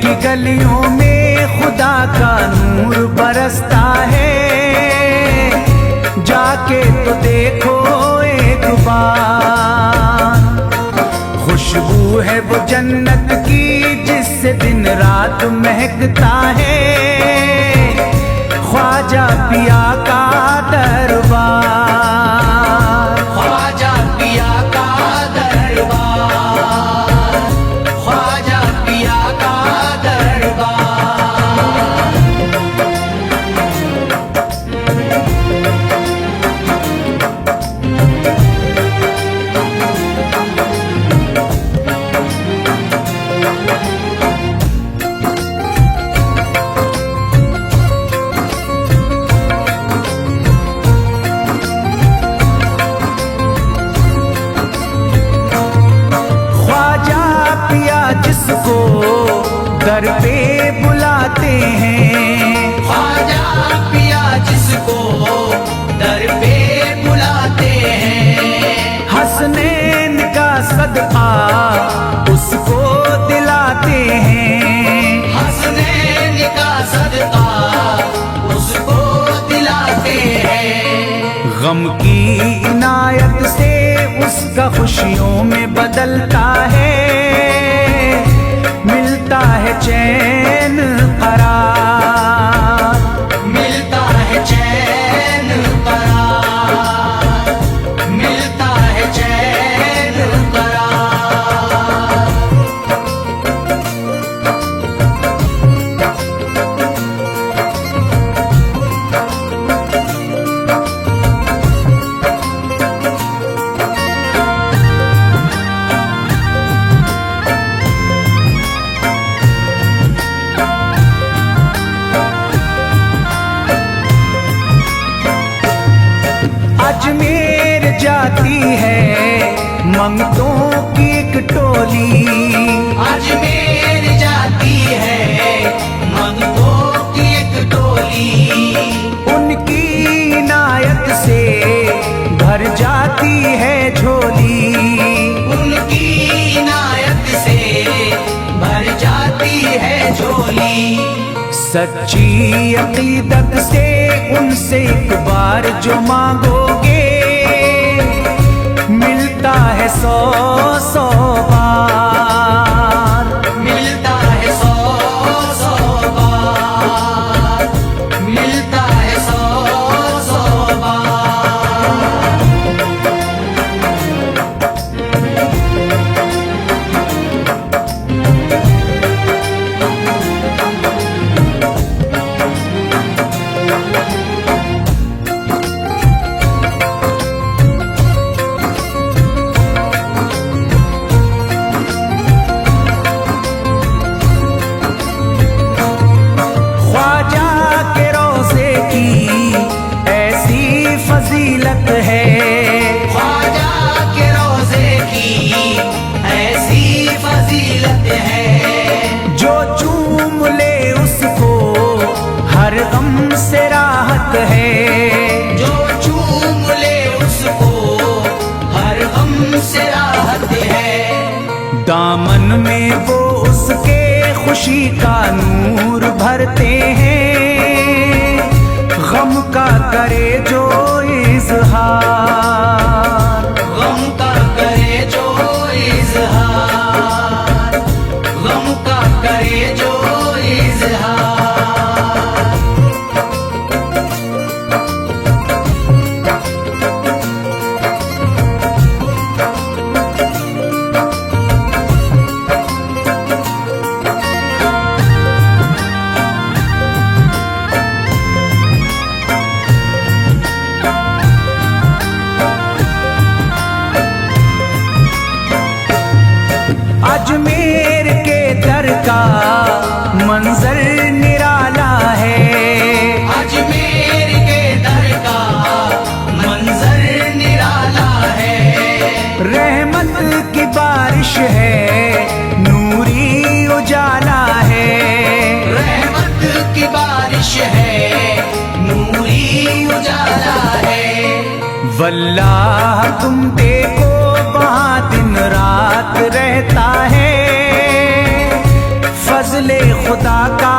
की गलियों में खुदा का नूर बरसता है, जाके तो देखो एक बार। खुशबू है वो जन्नत की जिससे दिन रात महकता है, ख्वाजा पिया का दरबार, ख्वाजा पिया का दरबार, ख्वाजा पिया का दरबार। जिसको दर पे बुलाते हैं, ख्वाजा पिया जिसको दर पे बुलाते हैं, हसनैन का सदका उसको दिलाते हैं, हसनैन का सदका उसको दिलाते हैं। गम की इनायत से उसका खुशियों में बदलता है, मिलता है चैन करार, मिलता है चैन करार, मिलता है चैन करार। अजमेर जाती है मंगतों की एक टोली, अजमेर जाती है मंगतों की एक टोली, उनकी इनायत से भर जाती है झोली, उनकी इनायत से भर जाती है झोली। सच्ची अकीदत से उनसे एक बार जो मांगोगे, मिलता है 100 बार, मिलता है 100 बार, मिलता है 100 बार। फजीलत है, ख्वाजा के रोज़े की ऐसी फजीलत है, जो चूम ले उसको हर गम से राहत है, जो चूम ले उसको हर गम से राहत है। दामन में वो उसके खुशी का नूर भरते हैं, गम का करे जो इज़हार, गम का करे जो इज़हार, गम का करे जो इज़हार। अजमेर के दर का मंजर निराला है, अजमेर के दर का मंजर निराला है, रहमत की बारिश है नूरी उजाला है, रहमत की बारिश है नूरी उजाला है। वल्लाह तुम देखो वहाँ दिन रात रहता है, फजल फजले खुदा का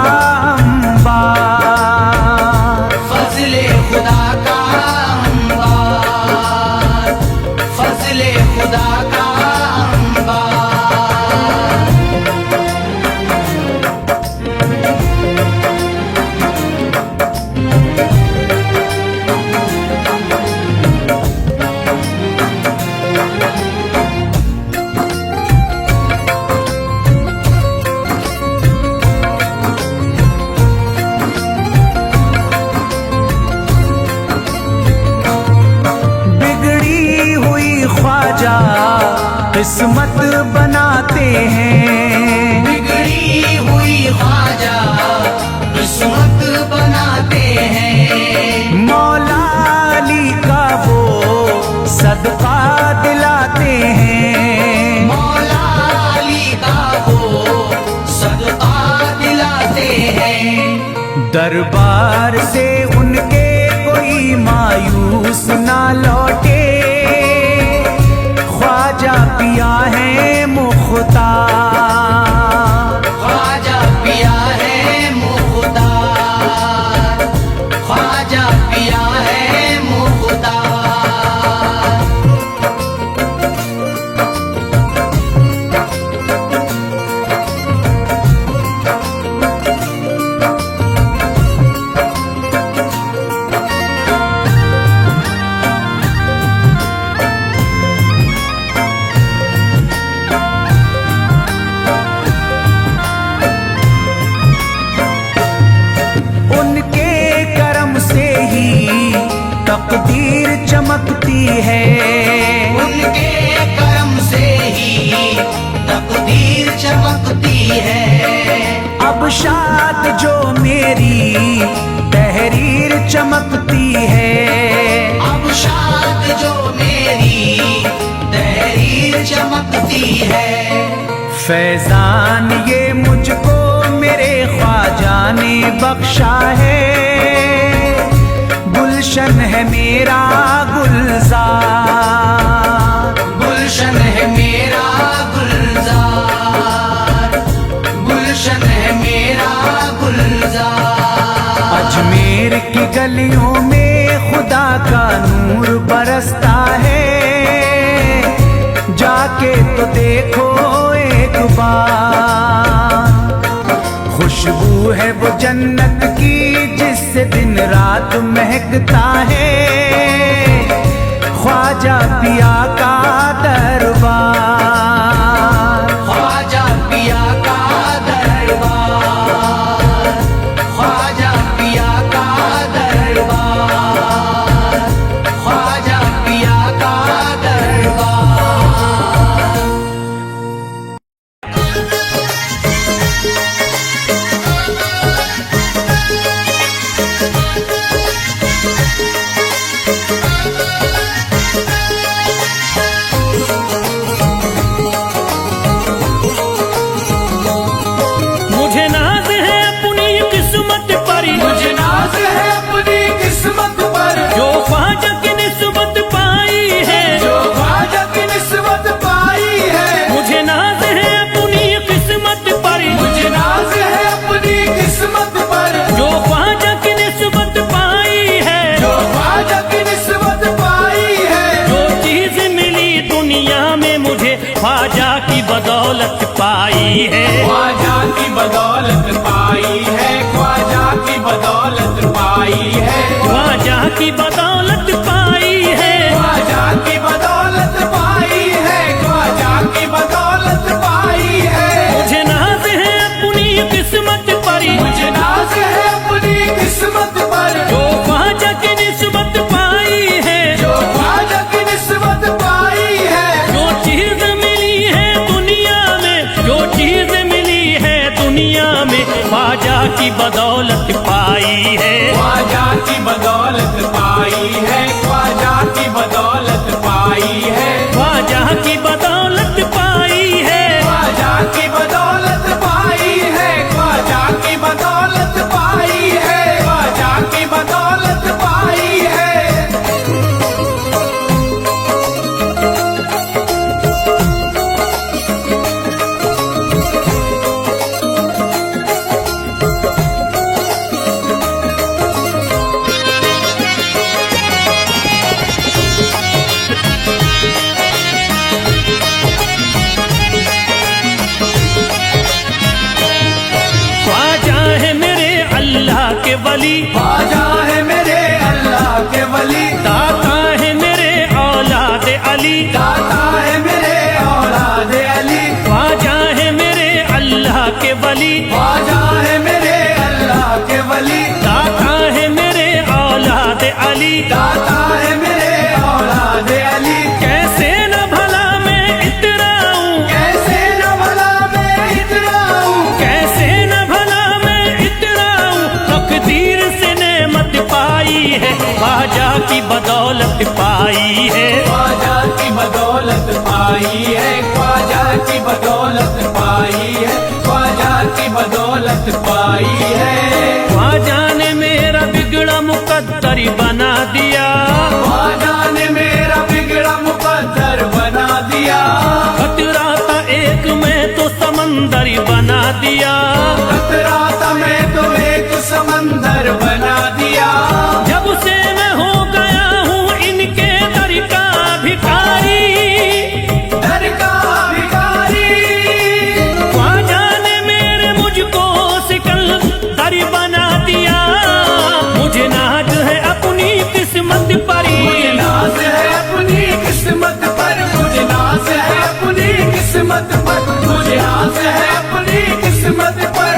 अंबार, फजले खुदा का अंबार, फजले खुदा का अंबार। किस्मत बनाते हैं, बिगड़ी हुई ख्वाजा किस्मत बनाते हैं। मौला अली का वो सदका दिलाते हैं, मौला अली का वो सदका दिलाते हैं। दरबार से उनके कोई मायूस ना लौटे, ख्वाजा पिया है मुख्तार, ख्वाजा पिया है मुख्तार, ख्वाजा पिया है मुख्तार। तकदीर चमकती है, उनके करम से ही तकदीर चमकती है। अब शाद जो मेरी तहरीर चमकती है, अब शाद जो मेरी तहरीर चमकती है। फैजान ये मुझको मेरे ख्वाजा ने बख्शा है, गुलशन है मेरा गुलजार, गुलशन है मेरा गुलजार, गुलशन है मेरा गुलजार। अजमेर की गलियों में खुदा का नूर बरसता है, जाके तो देखो एक बार। खुशबू है वो जन्नत की जिससे दिन रात महकता है, ख्वाजा पिया का दरबार, ख्वाजा पिया का दरबार, ख्वाजा पिया का दरबार, ख्वाजा पिया का दरबार। ख्वाजा की बदौलत पाई है, ख्वाजा की बदौलत पाई है, ख्वाजा की बदौलत पाई है, ख्वाजा की बदौलत पाई है, ख्वाजा की बदौलत पाई है, ख्वाजा की बदौलत पाई है। मुझे नाज है अपनी किस्मत पर, मुझे नाज है अपनी किस्मत पर, जो ख्वाजा की निस्बत पाई है, जो ख्वाजा की निस्बत पाई है। जो चीज मिली है दुनिया में, जो चीज मिली है दुनिया में, ख्वाजा की बदौलत पाई है, ख्वाजा की बदौलत पाई है, ख्वाजा की बदौलत पाई है, ख्वाजा की बदौलत पाई है, ख्वाजा की बदौलत पाई है, ख्वाजा की बदौलत पाई है, ख्वाजा की बदौलत पाई है। वली, ख्वाजा है मेरे अल्लाह के वली, दाता है मेरे औलाद अली, दाता है मेरे औलाद अली, ख्वाजा है मेरे अल्लाह के वली, ख्वाजा है मेरे अल्लाह के वली, दाता है मेरे औलाद अली। दाता है मेरे औलाद अली। कैसे न भला मैं इतराऊं, कैसे न भला मैं इतराऊं, कैसे न भला मैं इतराऊं, तकदीर से नेमत पाई है, ख्वाजा की बदौलत पाई है, ख्वाजा की बदौलत पाई है, ख्वाजा की बदौलत पाई है, ख्वाजा की बदौलत पाई है। ख्वाजा ने मेरा बिगड़ा मुकद्दर बना दिया, ख्वाजा ने मेरा बिगड़ा मुकद्दर बना दिया, खतरा था एक में तो समंदर बना दिया, खतरा था मैं तो एक समंदर बना दिया। जब से मैं हो गया हूँ इनके दर का भिखारी, दर का भिखारी, ख्वाजा ने मेरे मुझको सिकंदर बना दिया, मुझे नाज है अपनी किस्मत पर, मुझे नाज है अपनी किस्मत पर, मुझे नाज है अपनी किस्मत पर, मुझे नाज है अपनी किस्मत पर।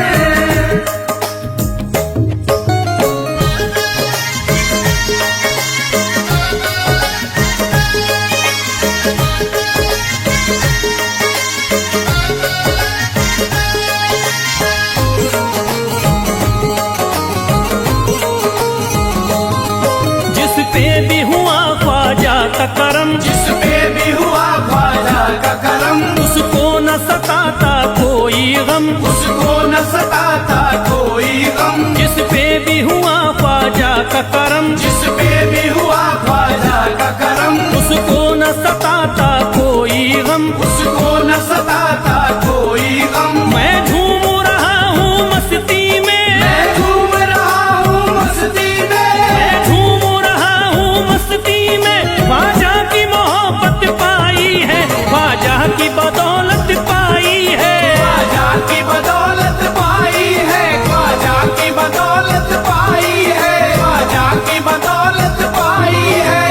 जिस पे भी हुआ ख्वाजा का करम, जिस पे भी हुआ ख्वाजा का करम, उसको न सताता कोई गम, उसको न सताता कोई गम, जिस पे भी हुआ ख्वाजा का करम, जिस पे भी हुआ ख्वाजा का करम, उसको न सताता कोई गम, उसको न सताता कोई गम। मैं झूम रहा हूँ मस्ती में, मैं झूम रहा हूँ मस्ती में, मैं झूम रहा हूँ मस्ती में, ख्वाजा की मोहब्बत पाई है, ख्वाजा की बदौलत पाई है, ख्वाजा की बदौलत पाई है, ख्वाजा की बदौलत पाई है, ख्वाजा की बदौलत पाई है।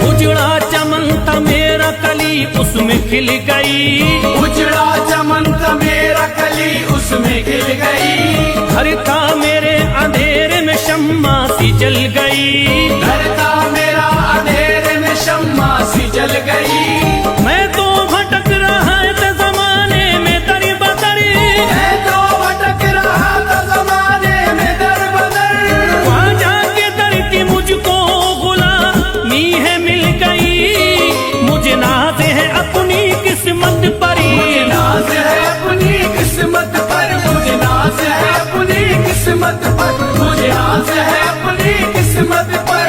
उजड़ा चमन था मेरा कली उसमें खिल गई, उजड़ा चमन था मेरा कली उसमें खिल गई, घर था मेरे अंधेरे में शम्मा सी जल गई, घर था मेरा अंधेरे में शम्मा सी जल गई। मैं तो भटक रहा था जमाने में दर बदर, मैं तो भटक रहा था जमाने में दर बदर, ख्वाजा के दर की मुझको गुलामी है मिल गई, मुझे नाज है अपनी किस्मत पर, मुझे नाज है अपनी किस्मत पर, मुझे नाज है अपनी किस्मत पर, मुझे नाज है अपनी किस्मत पर।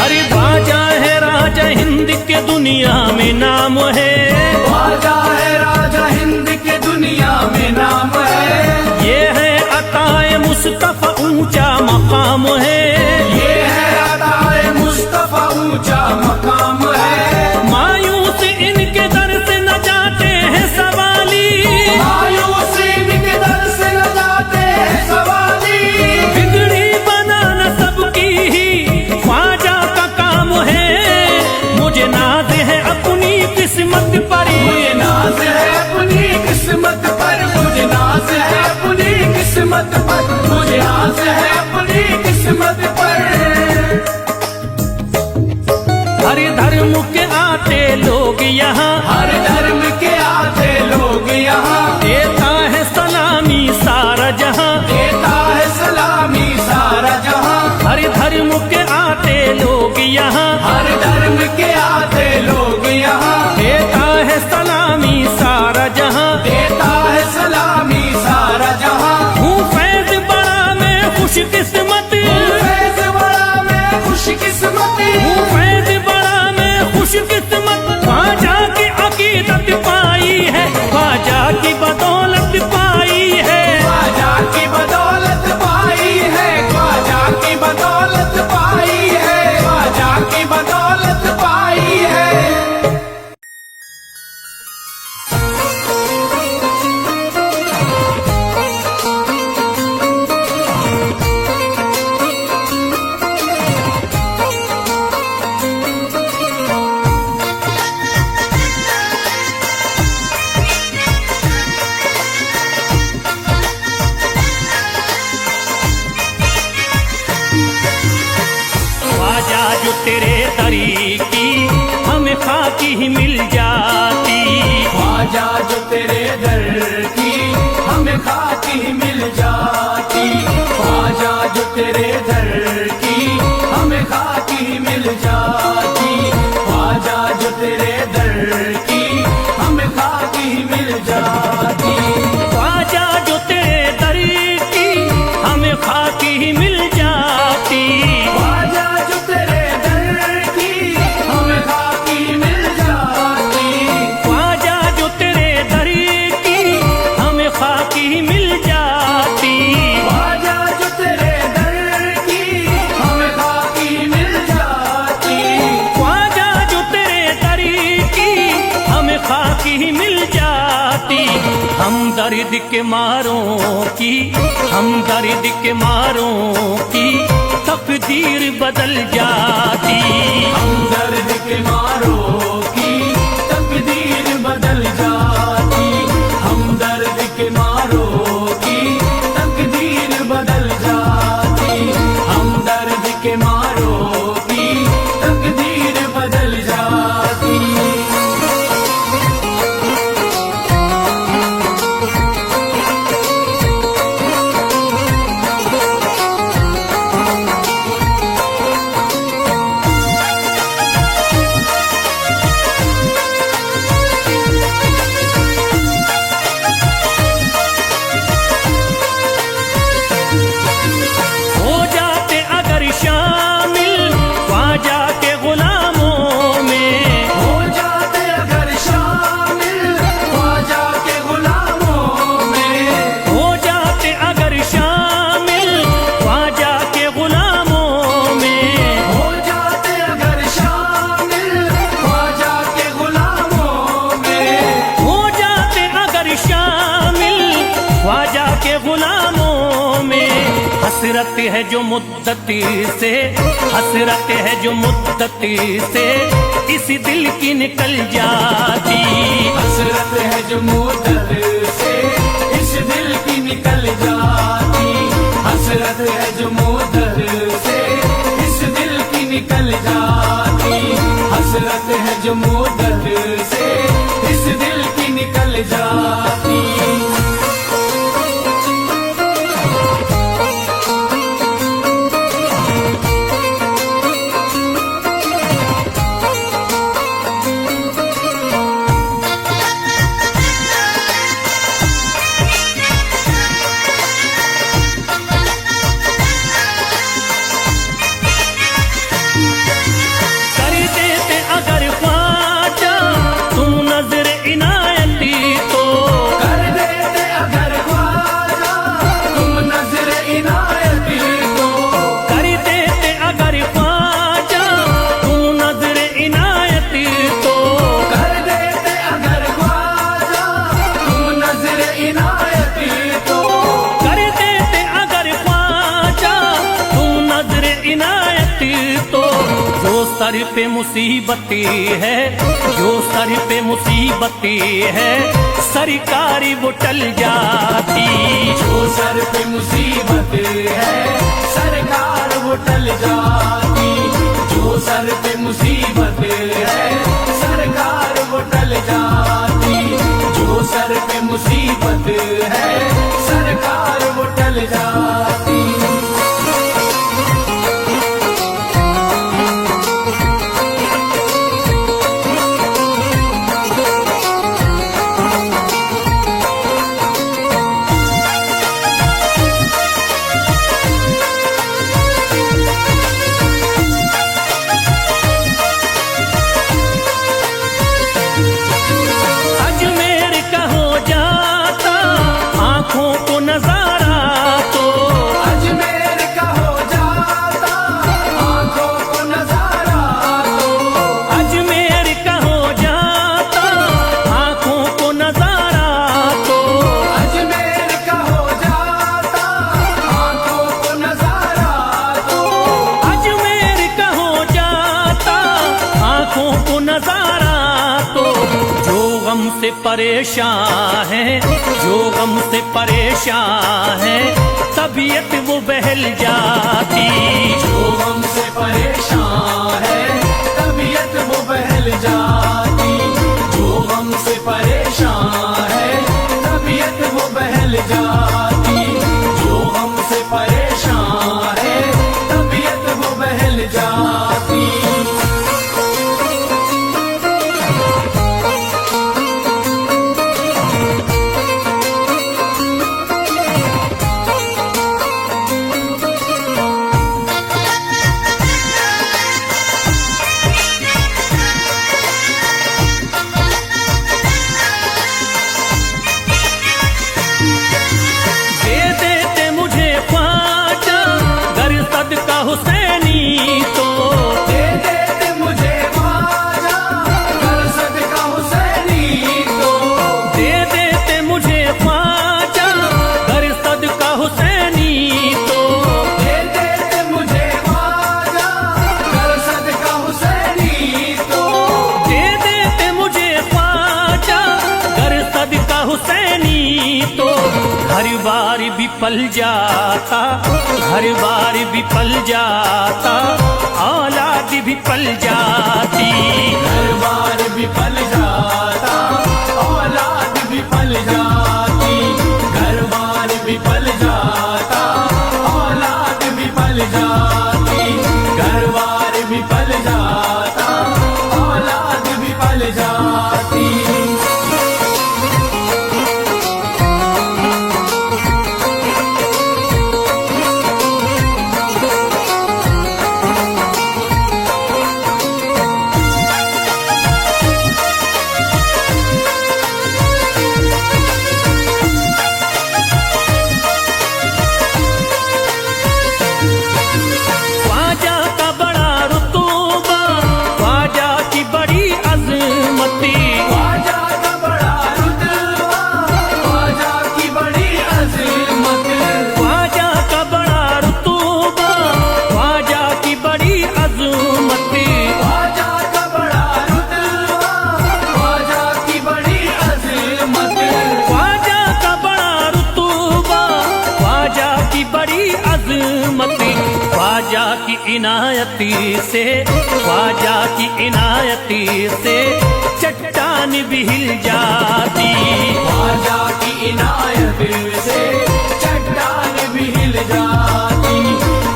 अरे ख्वाजा है राजा हिंद के दुनिया में नाम है, ख्वाजा है राजा हिंद के दुनिया में नाम है, ये है अताए मुस्तफा ऊंचा मकाम है, ये है अताए मुस्तफा ऊंचा मकाम है। मायूस इनके दर से न जाते हैं सवाली, मायूस इनके दर से न जाते हैं सवाली, बिगड़ी बनाना सबकी ही ख्वाजा का काम है, मुझे नाज है अपनी किस्मत पर, मुझे नाज है अपनी किस्मत पर, मुझे नाज है अपनी किस्मत पर, मुझे नाज है अपनी किस्मत पर। हर धर्म के आते लोग यहाँ, हर धर्म के आते लोग यहाँ, देता है सलामी सारा जहाँ, देता है सलामी सारा जहाँ, हर धर्म के आते लोग यहाँ, हर धर्म के आते लोग यहाँ, देता है सलामी सारा जहाँ, देता है सलामी सारा जहाँ। हूँ फैज बड़ा मैं खुशकिस्मत, फैज बड़ा मैं खुशकिस्मत, हूँ फैज बड़ा मैं ख्वाजा जो तेरे दर की हमें खाकी मिल जाती, ख्वाजा जो तेरे दर की हमें खाकी मिल जाती, ख्वाजा जो तेरे दर की हमें खाकी मिल जाती, ख्वाजा जो तेरे दर की हमें खाकी मिल जाती, ख्वाजा जो तेरे दर की हमें खाकी मिल जाती, ख्वाजा जो तेरे दर की हमें खाकी मिल जाती, ख्वाजा जो तेरे दर की हमें खाकी मिल जाती, ख्वाजा जो तेरे दर की हमें खाकी मिल जाती। हम दर्द के मारों की, हम दर्द के मारों की तकदीर बदल जाती, हम दर्द के मारों की तकदीर बदल जाती, हम दर्द के मारों की तकदीर बदल जाती, हम दर्द के मारों की तकदीर बदल जाती। हो जाते अगर शामिल ख्वाजा के गुलामों में, हो जाते अगर शामिल ख्वाजा के गुलामों में, हो जाते अगर शामिल ख्वाजा के गुलामों में, हो जाते अगर शामिल ख्वाजा के गुलामों में, हो जाते अगर शामिल ख्वाजा के गुलामों में। हसरत है जो मुद्दती से, हसरत है जो मुद्दती से इस दिल की निकल जाती, हसरत है जो मुद्दत से इस दिल की निकल जाती, हसरत है जो मुद्दत से इस दिल की निकल जाती, हसरत है जो मुद्दत से इस दिल की निकल जाती। कर देते अगर ख्वाजा तुम नजर इनायती तो, कर देते अगर ख्वाजा तुम नजर इनायती तो, कर देते अगर ख्वाजा तुम नजर इनायती तो, कर देते अगर ख्वाजा तुम नजर इनायती तो, कर देते अगर ख्वाजा तुम नजर इनायती तो। जो सर पे मुसीबती है, जो सर पे मुसीबती है सरकारी वो टल जाती, जो सर पे मुसीबत है सरकार वो टल जाती, जो सर पे मुसीबत है सरकार वो टल जाती, जो सर पे मुसीबत है सरकार वो टल जाती। अजमेर का हो जाता आंखों को नजारा तो, अजमेर का हो जाता आंखों को नजारा तो, अजमेर का हो जाता आंखों को नजारा तो, अजमेर का हो जाता आंखों को नजारा तो, अजमेर का हो जाता आंखों को नजारा तो। जो गम से परेशान है, जो गम से परेशान है तबीयत वो बहल जाती, जो हमसे परेशान है तबीयत वो बहल जाती, जो हमसे परेशान घर बार विफल जाता, घर बार विफल जाता, औलाद विफल जाती। घर बार विफल जाता, औलाद विफल जाती। घर बार विफल जाता, औलाद विफल जाती। घर बार विफल जाता, औलाद विफल जाती। ख्वाजा का बड़ा रुतबा, ख्वाजा की बड़ी अजमती, ख्वाजा का बड़ा रुतबा, ख्वाजा की बड़ी अज़मत। ख्वाजा का बड़ा रुतबा, ख्वाजा की बड़ी अजमती। ख्वाजा का बड़ा रुतबा, ख्वाजा की बड़ी अज़मत। ख्वाजा का बड़ा रुतबा, ख्वाजा की बड़ी अजमती। ख्वाजा की इनायती से, ख्वाजा की इनायती से चट्टान भी हिल जाती। ख्वाजा की इनायत से चट्टान भी हिल जाती।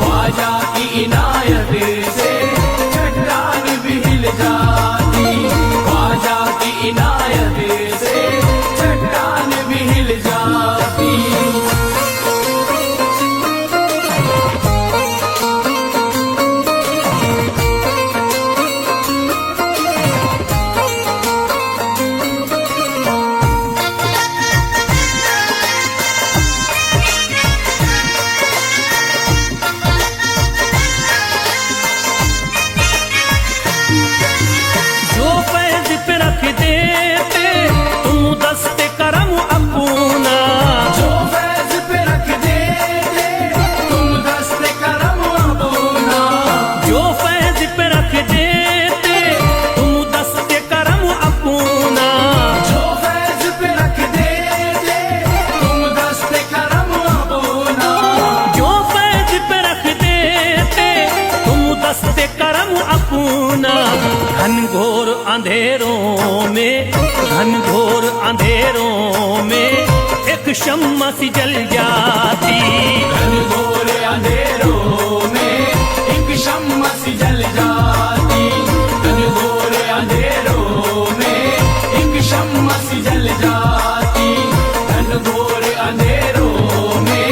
ख्वाजा की इनायत से चट्टान भी हिल जाती। ख्वाजा की इनायत से चट्टान भी हिल जाती। जो फैज पे रख देते तुम दस्ते करम अपना, जो फैज पे रख देते तुम दस्ते करम अपना। जो फैज पे रख देते तुम दस्ते करम अपना। जो फैज पे रख देते तुम दस्ते करम अपना। जो फैज पे रख देते तुम दस्ते करम अपना। घनघोर अंधेरों में, घनघोर अंधेरों में एक शम्मा सी जल जाती। घनघोर अंधेरों में एक शम्मा सी जल जाती। घनघोर अंधेरों में एक शम्मा सी जल जाती। घनघोर अंधेरों में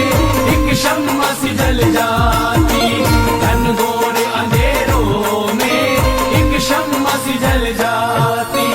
एक शम्मा सी जल जाती। घनघोर अंधेरों में एक शम्मा सी जल जाती।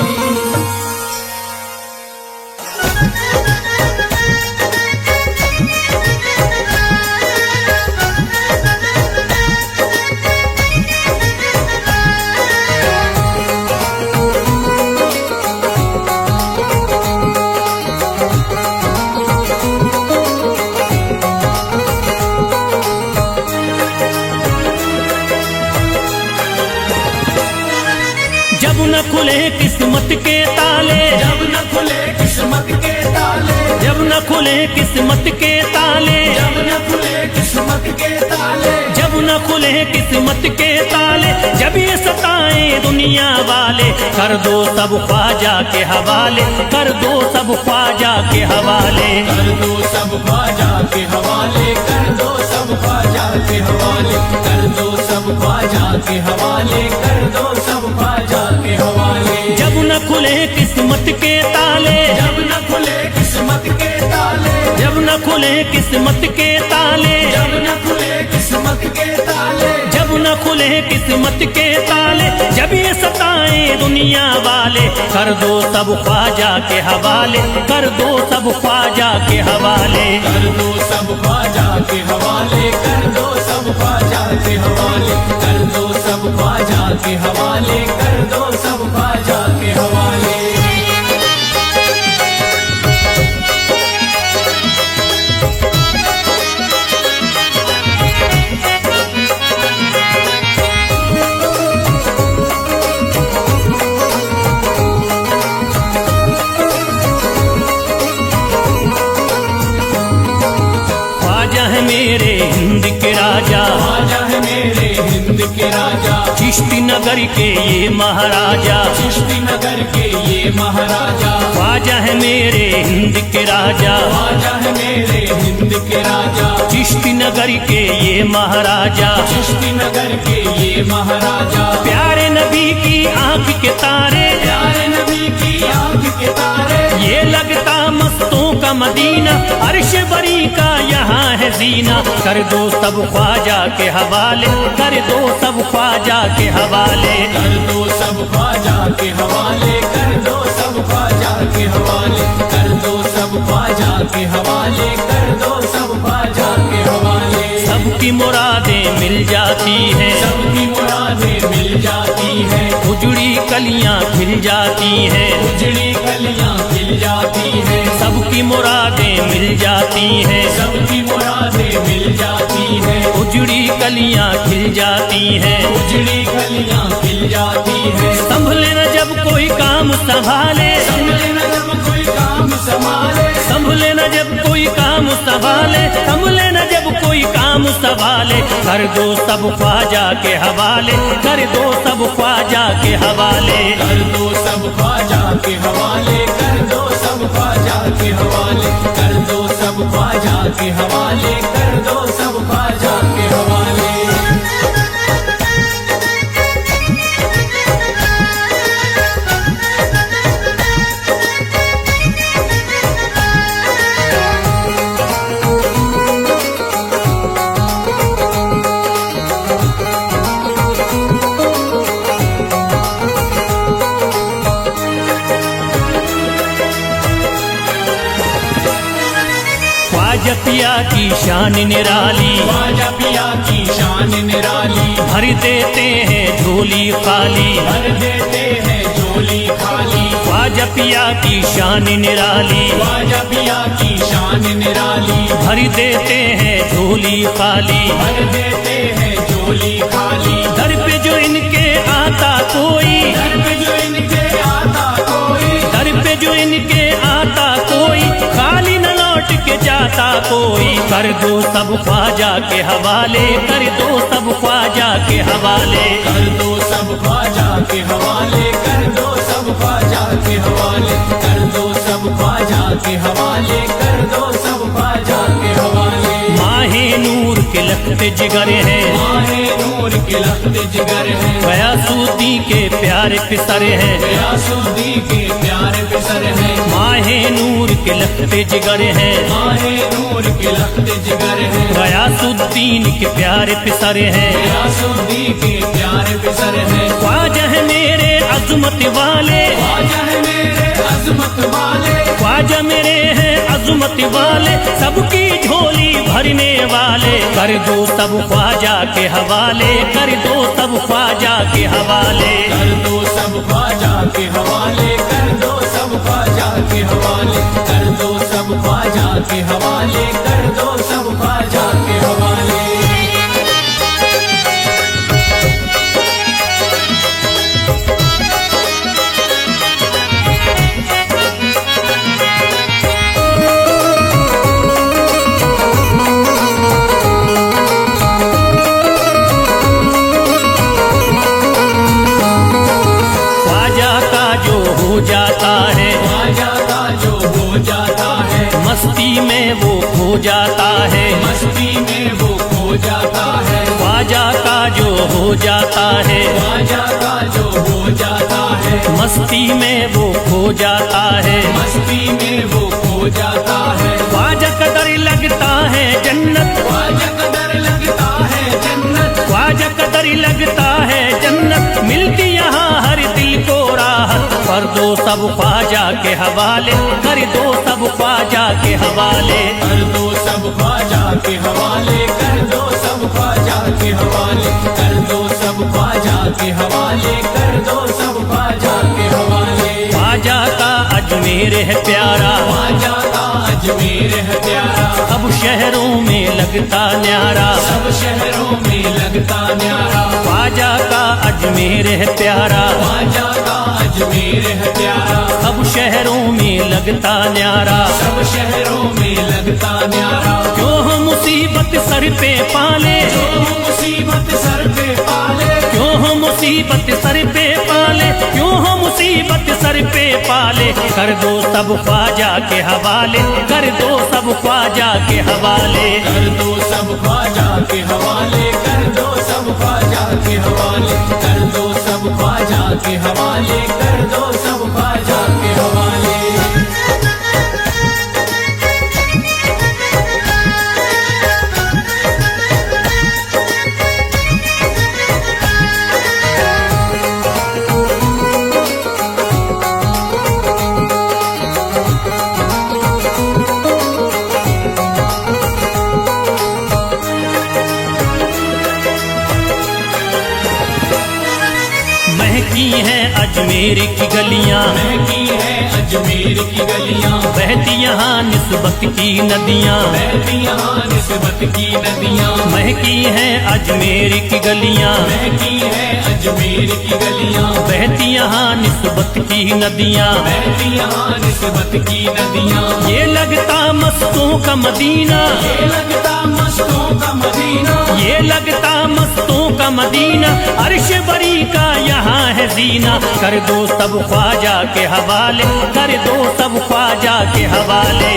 जब न खुले किस्मत के ताले, जब न खुले किस्मत के ताले। जब न खुले किस्मत के ताले, जब न खुले किस्मत के ताले। जब न खुले किस्मत के ताले, जब ये सताए दुनिया वाले, कर दो सब ख्वाजा के हवाले, कर दो सब ख्वाजा के हवाले। कर दो सब ख्वाजा के हवाले। कर दो सब ख्वाजा के हवाले। कर दो सब ख्वाजा के हवाले। कर दो सब ख्वाजा के हवाले। जब न खुले किस्मत के ताले, जब न खुले किस्मत के ताले। जब न खुले किस्मत के ताले, जब न खुले किस्मत के ताले। जब न खुले किस्मत के ताले, जब ये सताए दुनिया वाले, कर दो सब ख्वाजा के हवाले, कर दो सब ख्वाजा के हवाले। कर दो सब ख्वाजा के हवाले। कर दो सब ख्वाजा के हवाले। कर दो सब ख्वाजा के हवाले। कर दो सब ख्वाजा के हवाले। ख्वाजा, ख्वाजा है मेरे हिंद के राजा, चिश्ती नगर के ये महाराजा, चिश्ती नगर के ये महाराजा, ख्वाजा है मेरे हिंद के राजा, ख्वाजा है मेरे हिंद के राजा, चिश्ती नगर के ये महाराजा, चिश्ती नगर के ये महाराजा, प्यारे नबी की आंख के तारे, प्यारे नबी की आंख के तारे, ये लगता मस्तों का मदीना, अर्श बरी का यहाँ है जीना, कर दो सब ख्वाजा के हवाले, कर दो सब ख्वाजा के हवाले, कर दो सब ख्वाजा के हवाले, कर दो सब ख्वाजा के हवाले, कर दो सब ख्वाजा के हवाले, कर दो सब ख्वाजा के हवाले। सबकी मुरादें मिल जाती हैं, सबकी मुरादें मिल जाती है, उजड़ी कलियां खिल जाती हैं, उजड़ी कलियां खिल जाती है, सबकी मुरादें मिल जाती हैं, सबकी मुरादें मिल जाती है, उजड़ी कलियां खिल जाती हैं, उजड़ी कलियां खिल जाती है, संभले न जब कोई काम संभाले, संभले न जब कोई काम संभाले, संभले न जब कोई काम संभाले, संभले न जब कोई काम संभाले, कर दो सब ख्वाजा के हवाले, कर दो सब ख्वाजा के हवाले, कर दो सब ख्वाजा के हवाले, कर दो सब ख्वाजा के हवाले, कर दो सब ख्वाजा के हवाले, कर दो सब ख्वाजा के हवाले। ख्वाजा पिया की शान निराली, ख्वाजा पिया की शान निराली, भर देते हैं झोली खाली, भर देते हैं झोली खाली, ख्वाजा पिया की शान निराली, ख्वाजा पिया की शान निराली, भर देते हैं झोली खाली, भर देते हैं झोली खाली, दर पे जो इनके आता कोई, दर पे जो इनके आता कोई, दर पे जो इनके आता कोई, खाली न लौट के जाता कोई, कर दो सब ख्वाजा के हवाले, कर दो सब ख्वाजा के हवाले, कर दो सब ख्वाजा के हवाले, कर दो सब ख्वाजा के हवाले, कर दो सब ख्वाजा के हवाले, कर दो सब ख्वाजा के हवाले। माहे नूर के लखते जिगर हैं, माहे नूर के लखते जिगर हैं, गयासुद्दीन के प्यारे पिसर हैं, गयासुद्दीन के प्यारे पिसर हैं, माहे नूर के लखते जिगर हैं, माहे नूर के लखते जिगर हैं, गयासुद्दीन के प्यारे पिसर हैं, गयासुद्दीन के प्यारे पिसर हैं, ख्वाजा है मेरे अजमत वाले, ख्वाजा है मेरे अजमत वाले, ख्वाजा मेरे हैं अजमत वाले, सबकी झोली भरने वाले, कर दो सब ख्वाजा के हवाले, कर दो सब ख्वाजा के हवाले, कर दो सब ख्वाजा के हवाले, कर दो सब ख्वाजा के हवाले, कर दो सब ख्वाजा के हवाले, कर दो सब ख्वाजा के हवाले। जाता है, ख्वाजा का जो हो जाता है, मस्ती में वो खो जाता है, मस्ती में वो खो जाता है, ख्वाजा का जो हो जाता है, ख्वाजा का जो हो जाता है, मस्ती में वो खो जाता है, मस्ती में वो खो जाता है, ख्वाजा कदर लगता है जन्नत, ख्वाजा कदर लगता है जन्नत, ख्वाजा कदर लगता है जन्नत, मिलती यहाँ हर दिल को राहत, कर दो सब ख्वाजा के हवाले, कर दो सब ख्वाजा के हवाले, कर दो सब ख्वाजा के हवाले, कर दो सब ख्वाजा के हवाले, कर दो सब ख्वाजा के हवाले, कर दो सब ख्वाजा के हवाले। ख्वाजा का अजमेर है प्यारा, ख्वाजा का अजमेर है प्यारा, सब शहरों में लगता न्यारा, सब शहरों में लगता न्यारा, ख्वाजा का अजमेर है प्यारा, ख्वाजा का अजमेर है प्यारा, सब शहरों में लगता न्यारा। सब शहरों में लगता न्यारा, क्यों हम मुसीबत सर पे पाले, जो मुसीबत सर पे पाले, क्यों हम मुसीबत सर पे पाले, क्यों हम मुसीबत सर पे पाले। कर दो सब ख्वाजा के हवाले, कर दो सब ख्वाजा के हवाले। कर दो सब ख्वाजा के हवाले, कर दो सब ख्वाजा के हवाले, कर दो सब ख्वाजा के हवाले, कर दो सब ख्वाजा के हवाले। महकी हैं अजमेर की गलियां, महकी है अजमेर की गलियां, बहती यहाँ निस्बत की नदियां, बहती यहाँ निस्बत की नदियां, महकी हैं अजमेर की गलियां, महकी है अजमेर की गलियां, बहती यहाँ निस्बत की नदियां। बहती यहाँ निस्बत की नदियां। ये लगता मस्तों का मदीना, ये लगता मस्तों का मदीना, ये लगता मस्तों का मदीना, अर्श बरी का यहाँ है जीना। कर दो सब ख्वाजा के हवाले, कर दो सब ख्वाजा के हवाले।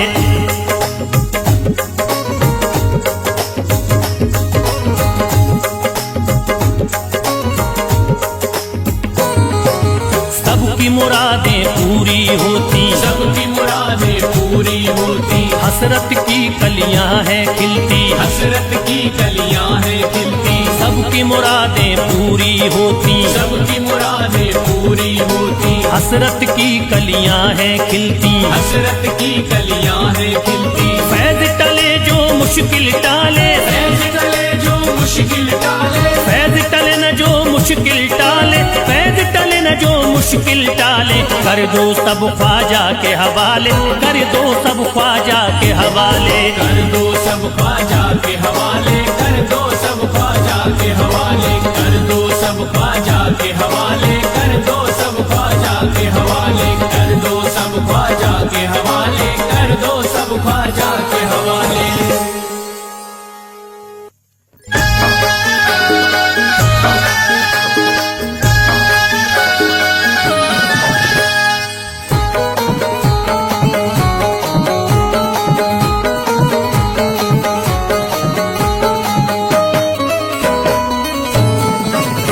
सबकी मुरादें पूरी होती, सबकी मुरादें पूरी होती, हसरत की कलियां हैं खिलती, हसरत की कलियां हैं खिलती, सबकी मुरादें पूरी होती, सबकी मुरादें पूरी होती, हसरत की कलियां हैं खिलती। हसरत की कलियां हैं खिलती, फैज टले जो मुश्किल टाले, फैज टले जो मुश्किल टाले, फैज टले न जो मुश्किल टाले, फैज टले न जो मुश्किल टाले। कर दो सब ख्वाजा के हवाले, कर दो सब ख्वाजा के हवाले। कर दो सब ख्वाजा के हवाले, कर दो सब ख्वाजा के हवाले, कर दो सब ख्वाजा के हवाले, कर दो सब ख्वाजा के हवाले, कर दो सब ख्वाजा के हवाले, कर दो सब ख्वाजा के हवाले।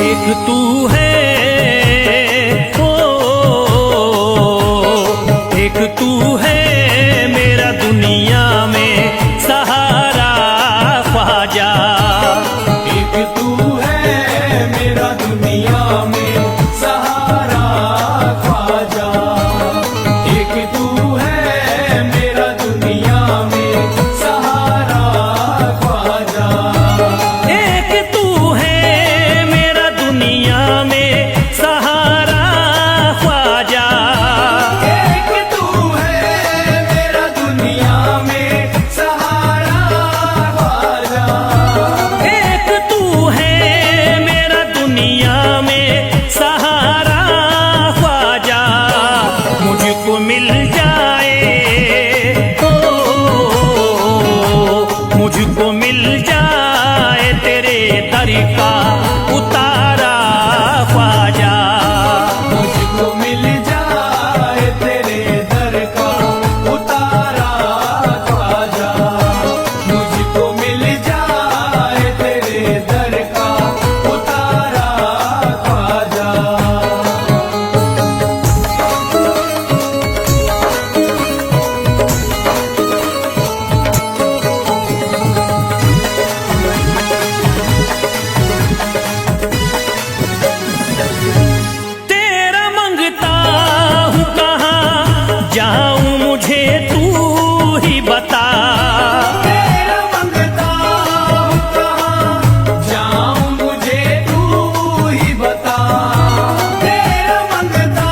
एक तू है ओ, एक तू है मेरा दुनिया में सहारा ख्वाजा। एक तू है मेरा दुनिया में सहारा ख्वाजा, एक तू है मेरा दुनिया में सहारा ख्वाजा, एक तू है मेरा दुनिया में सहारा ख्वाजा। एक तू है मेरा दुनिया में सहारा ख्वाजा, एक तू है मेरा दुनिया में सहारा ख्वाजा। मुझको मिल जाए ओ, मुझको मिल जाए तेरे दर का उतारा ख्वाजा। मुझको मिल जाए तेरे दर का उतारा ख्वाजा, मुझको मिल जाए तेरे दर का उतारा ख्वाजा। तेरा मंगता हूँ कहाँ जाऊँ मुझे तू ही बता। तेरा मंगता हूँ कहाँ जाऊँ मुझे तू ही बता, तेरा मंगता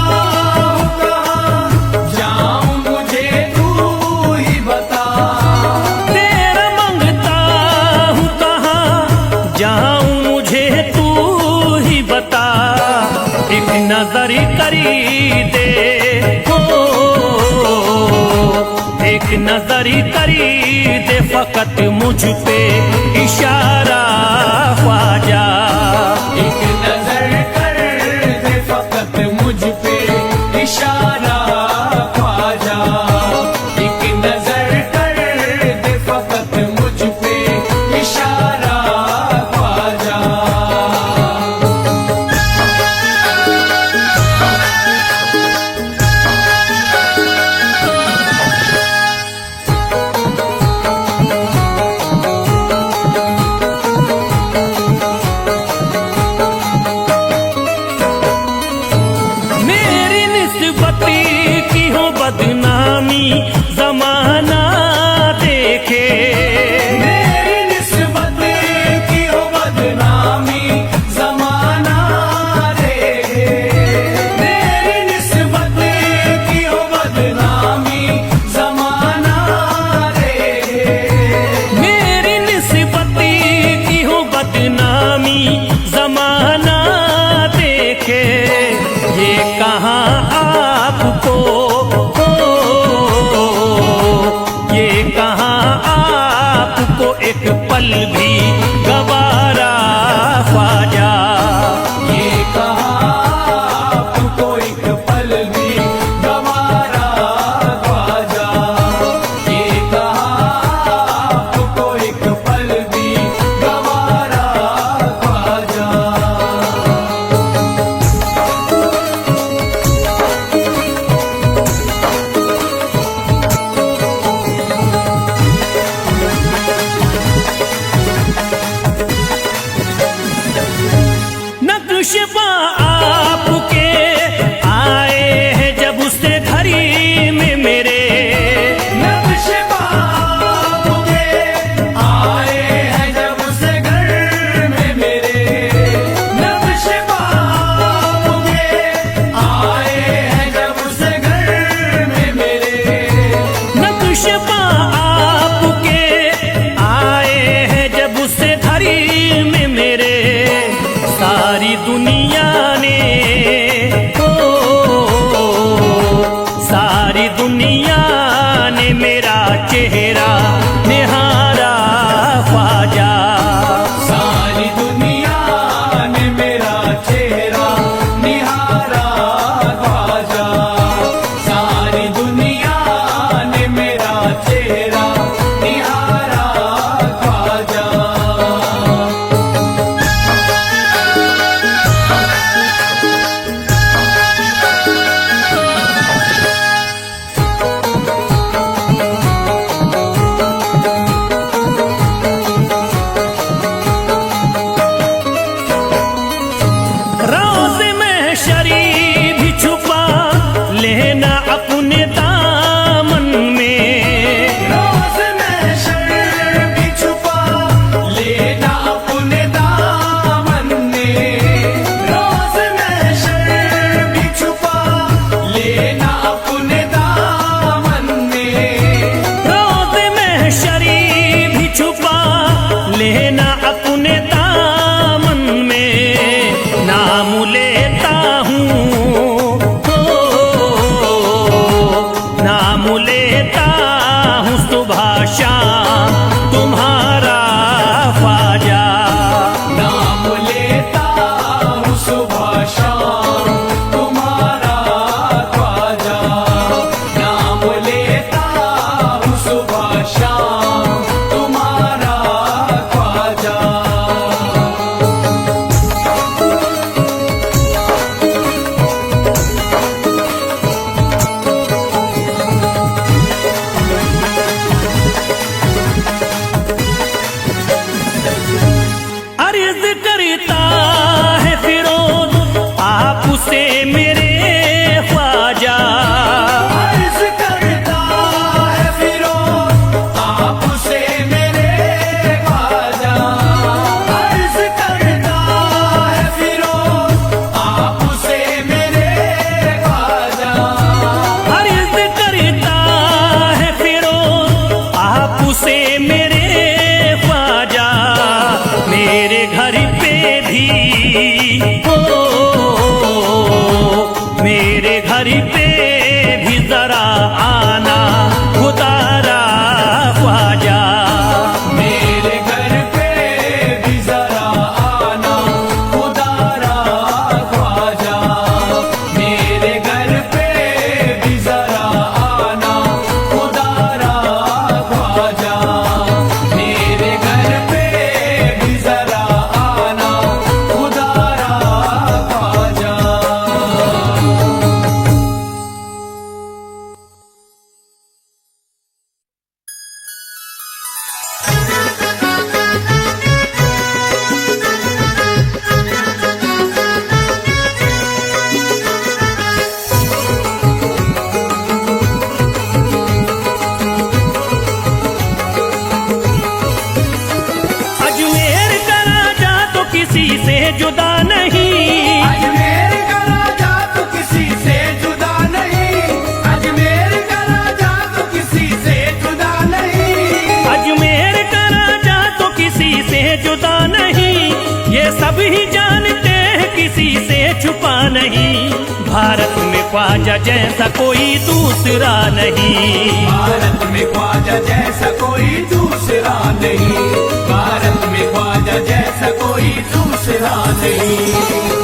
हूँ कहाँ एक नजर करी दे फकत मुझ पे इशारा ख्वाजा। एक नजर कर दे फकत मुझ पे इशारा ख्वाजा। एक नजर कर दे फकत मुझ पे इशारा ख्वाजा। मेरी निस्बती की हो बदनामी जमाना देखे। मेरी निस्बत की हो बदनामी जमाना देखे। मेरी निस्बत की हो बदनामी जमाना देखे। मेरी निस्बती की हो बदनामी जमाना देखे। ये कहाँ आपको ये कहाँ आपको एक पल भी गवारा ख्वाजा। ये कहाँ आपको एक पल भी गवारा ख्वाजा। ये कहाँ आपको एक पल भी गवारा ख्वाजा। नक्शबा आपके आए हैं जब से घड़ी में मेरे। नक्शबा आपके आए हैं जब से घर में मेरे। नक्शबा आपके आए हैं जब से घर में मेरे। नक्शबा आपके आए हैं जब से घड़ी में मेरे। सारी दुनिया ने सारी दुनिया ने मेरा चेहरा निहारा ख्वाजा। सारी दुनिया ने मेरा चेहरा निहारा ख्वाजा। सारी दुनिया ने मेरा चेहरा निहारा ख्वाजा। रोज़ में शरीफ भी छुपा लेना अपने दामन में। रोज़ में शर्म भी छुपा लेना अपने दामन में। रोज़ में शर्म भी छुपा लेना अपने दामन में। रोज़ में शरीफ भी छुपा लेना अपने दामन में। नाम लेता हूँ नाम लेता हूँ सुबह शाम तुम्हारा ख्वाजा। नाम लेता हूँ सुबह शाम तुम्हारा ख्वाजा। नाम लेता हूँ सुबह शाम तुम्हारा ख्वाजा। अर्ज करता है फिरोज आपसे मेरे ख्वाजा। अर्ज करता ख्वाजा जैसा कोई दूसरा नहीं। भारत में ख्वाजा जैसा कोई दूसरा नहीं। भारत में ख्वाजा जैसा कोई दूसरा नहीं।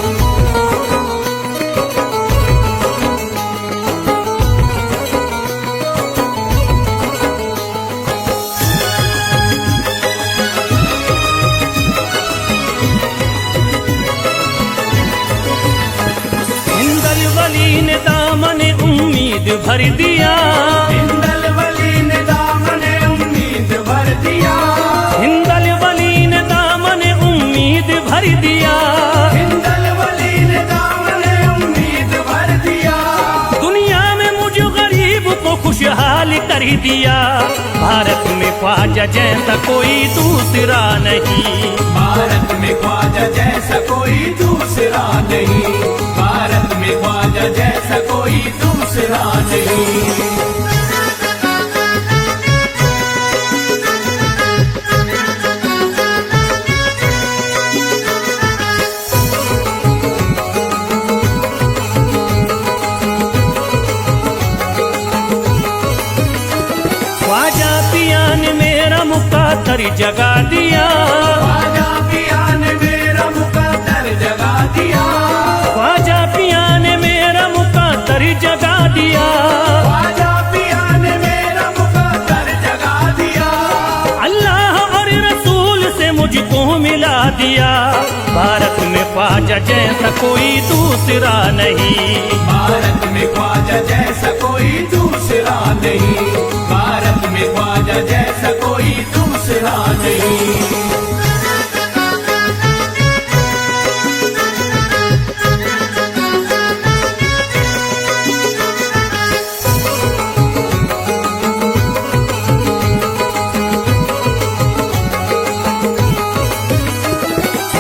वली ने दामन उम्मीद भर दिया। हिंदल वली ने दामन उम्मीद भर दिया। हिंदल वली ने दामन उम्मीद भर दिया। हिंदल वली ने दामन उम्मीद भर दिया। दुनिया में मुझ गरीब को खुशहाल कर दिया। भारत में ख्वाजा जैसा कोई दूसरा नहीं। भारत में ख्वाजा जैसा कोई दूसरा नहीं। भारत में ख्वाजा जैसा कोई दूसरा नहीं। ख्वाजा पिया ने मेरा मुकद्दर जगा दिया। ख्वाजा पिया ने मेरा मुकद्दर जगा दिया। ख्वाजा पिया ने मेरा मुकद्दर जगा दिया। ख्वाजा पिया ने मेरा मुकद्दर जगा दिया। अल्लाह और रसूल से मुझको मिला दिया। भारत में ख्वाजा जैसा कोई दूसरा नहीं। भारत में ख्वाजा जैसा कोई दूसरा नहीं। भारत में ख्वाजा जैसा कोई दूसरा नहीं।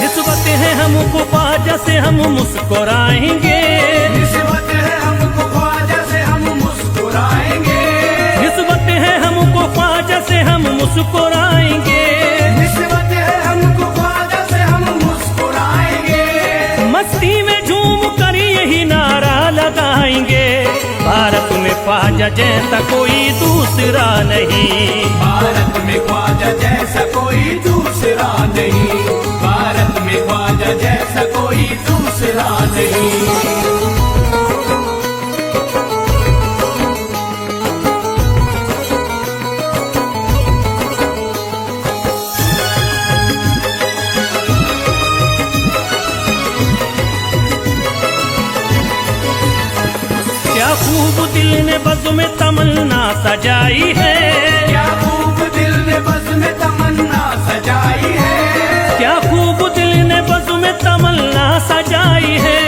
निस्बत है हमको ख्वाजा से हम मुस्कुराएंगे। निस्बत है हमको ख्वाजा से हम मुस्कुराएंगे। निस्बत है हमको ख्वाजा से हम मुस्कुराएंगे। निस्बत है हमको ख्वाजा से हम मुस्कुराएंगे। मस्ती में झूम कर यही नारा लगाएंगे। भारत में ख्वाजा जैसा कोई दूसरा नहीं। भारत में ख्वाजा जैसा कोई दूसरा नहीं। भारत में ख्वाजा जैसा कोई दूसरा नहीं। क्या खूब दिल ने बज़्म में तमन्ना सजाई है। क्या खूब दिल ने बज़्म में तमन्ना सजाई है। क्या खूब दिल ने बज़्म में तमन्ना सजाई है।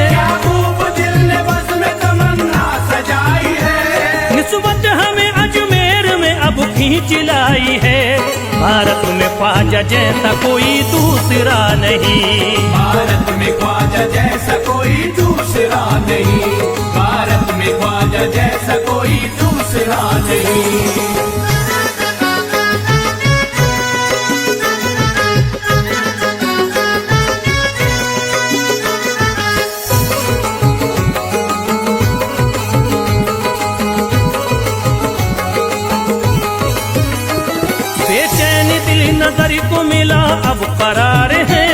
क्या खूब दिल ने बज़्म में तमन्ना सजाई है। निस्बत हमें अजमेर में अब खींच लाई है। भारत में ख्वाजा जैसा कोई दूसरा नहीं। भारत में ख्वाजा जैसा कोई दूसरा नहीं। भारत में ख्वाजा जैसा कोई दूसरा नहीं। बेचैन दिल नजर को मिला अब करार है।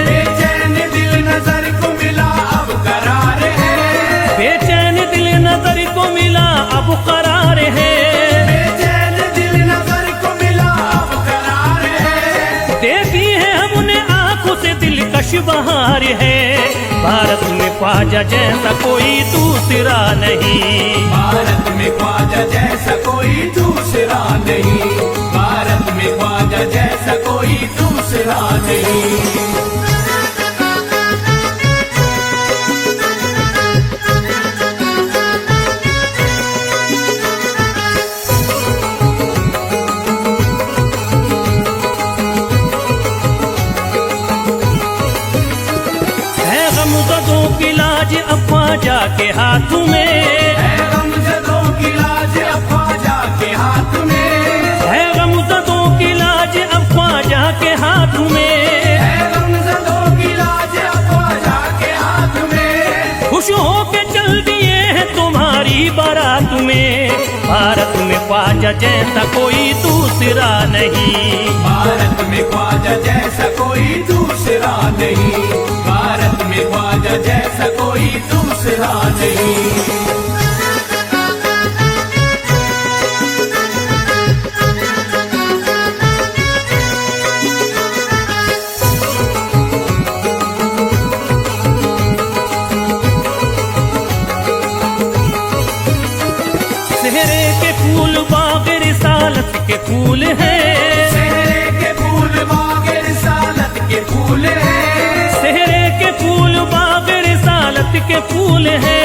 बेचैन दिल नजर को मिला अब करार है। बेचैन दिल नजर को मिला अब करार है। बेचैन दिल नजर को मिला अब करार है। देखी है हमने आंखों से दिलकश बहार है। भारत में ख्वाजा जैसा कोई दूसरा नहीं। भारत में ख्वाजा जैसा कोई दूसरा नहीं। भारत में ख्वाजा जैसा कोई दूसरा नहीं। है गमज़दों की लाज अब ख्वाजा के हाथ में। है गमज़दों की लाज अब ख्वाजा के हाथ में। है गमज़दों की लाज अब ख्वाजा के हाथ में। है गमज़दों की लाज अब ख्वाजा के हाथ में। खुश हो के चल दिए हैं ख्वाजा जैसा कोई दूसरा नहीं। भारत में ख्वाजा जैसा कोई दूसरा नहीं, भारत में ख्वाजा जैसा कोई दूसरा नहीं। सेहरे के फूल बाग रिसालत के फूल हैं, सेहरे के फूल बाग रिसालत के फूल हैं, सेहरे के फूल बाग रिसालत के फूल हैं।